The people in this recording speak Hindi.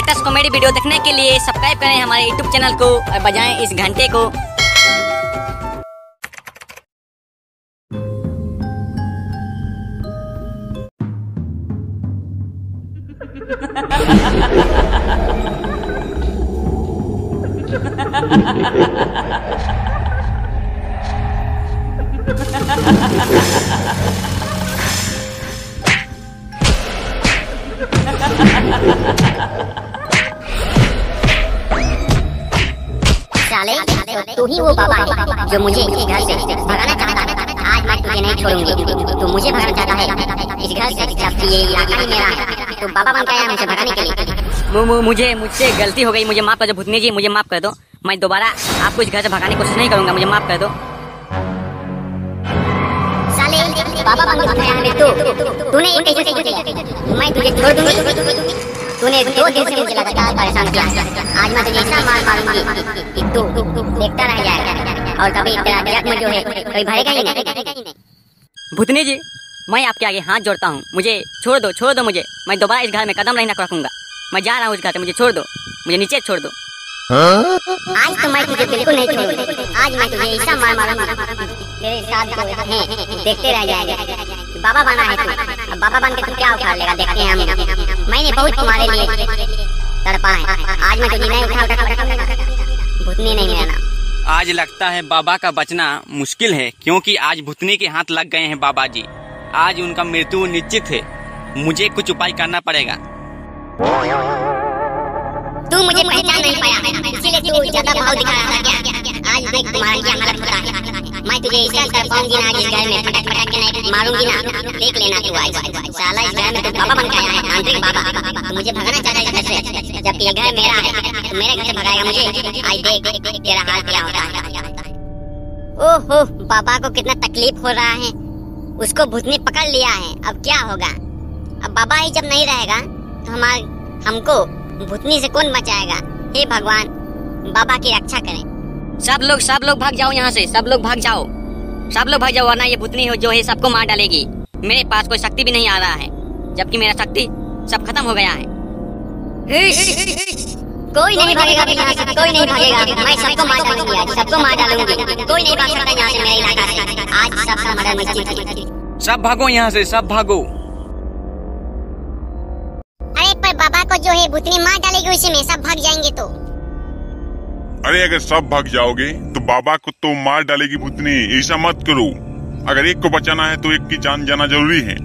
लेटेस्ट कॉमेडी वीडियो देखने के लिए सब्सक्राइब करें हमारे यूट्यूब चैनल को और बजाएं इस घंटे को। साले, तू ही वो बाबा है जो मुझे इस घर से भगाना चाहता है। आज मैं तुझे नहीं छोड़ूंगी। तू मुझे भगाना चाहता है इस घर से, जबकि ये इलाका ही मेरा है। तू बाबा बन के आया मुझे भगाने के लिए। मुझसे गलती हो गई, मुझे माफ कर दो भूतनी जी, मुझे माफ कर दो। मैं दोबारा आपको इस घर से भगाने की कोशिश नहीं करूंगा, मुझे माफ कर दो। साले, बाबा बन के आया है तूने ये कैसे किया? मैं तुझे छोड़ दूंगी। तूने 2 दिन से मुझे लगातार परेशान किया। आज मैं तुझे ऐसा मार मारूंगी कि तू देखता रह जाएगा और कभी तेरा जख्म जो है कोई भरेगा ही नहीं। भूतनी जी, मैं आपके आगे हाथ जोड़ता हूँ, मुझे छोड़ दो मुझे। मैं दोबारा इस घर में कदम नहीं रखूंगा। मैं जा रहा हूँ इस घर से, मुझे छोड़ दो, मुझे नीचे छोड़ दो। आज तो मैं तुझे बिल्कुल नहीं छोड़ूंगी। आज मैं तुझे ऐसा मार मारूंगा तेरे साथ जो है देखते रह जाएगा। बाबा बना है तू, अब बाबा बन के तू क्या उखाड़ लेगा देखते हैं हम। मैंने बहुत तुम्हारे लिए तड़पा है। आज मैं तुझे नहीं उठा भूतनी नहीं मेरा नाम। आज लगता है बाबा का बचना मुश्किल है, क्योंकि आज भूतनी के हाथ लग गए हैं बाबा जी। आज उनका मृत्यु निश्चित है। मुझे कुछ उपाय करना पड़ेगा। तू मुझे पहचान नहीं पाया, इसीलिए तू ज्यादा भाव दिखा रहा था क्या? आज देख तुम्हारा क्या हालत होता है। मैं तुझे ऐसा तड़पाऊंगी ना, इस घर में पटक के नहीं मारूंगी ना, देख लेना तू। आज साला इस घर में तू बाबा बन के आया है, तांत्रिक बाबा। तू मुझे भगाना चाहता है इस घर से, जबकि ये घर मेरा है। मेरे घर से भगाएगा मुझे। आज देख तेरा हाल क्या होता है। ओहो, बाबा को कितना तकलीफ हो रहा है। उसको भूतनी पकड़ लिया है, अब क्या होगा? अब बाबा ही जब नहीं रहेगा तो हमको भूतनी से कौन बचाएगा? हे भगवान, बाबा की रक्षा करें। सब लोग भाग जाओ यहाँ से, सब लोग भाग जाओ, वरना ये भूतनी जो है सबको मार डालेगी। मेरे पास कोई शक्ति भी नहीं आ रहा है, जबकि मेरा शक्ति सब खत्म हो गया है। कोई नहीं भागेगा यहाँ से, कोई नहीं भागेगा। मैं सबको मार डालूंगी, आज सबको मार डालूंगी। कोई नहीं भाग सकता यहाँ से, मेरे इलाका से। आज सबका मर्डर निश्चित है। सब भागो यहाँ से, सब भागो। अरे पर बाबा को जो है भूतनी मार डालेगी, उसी में सब भाग जाएंगे तो। अरे अगर सब भाग जाओगे तो बाबा को तो मार डालेगी भूतनी। ऐसा मत करो। अगर एक को बचाना है तो एक की जान जाना जरूरी है।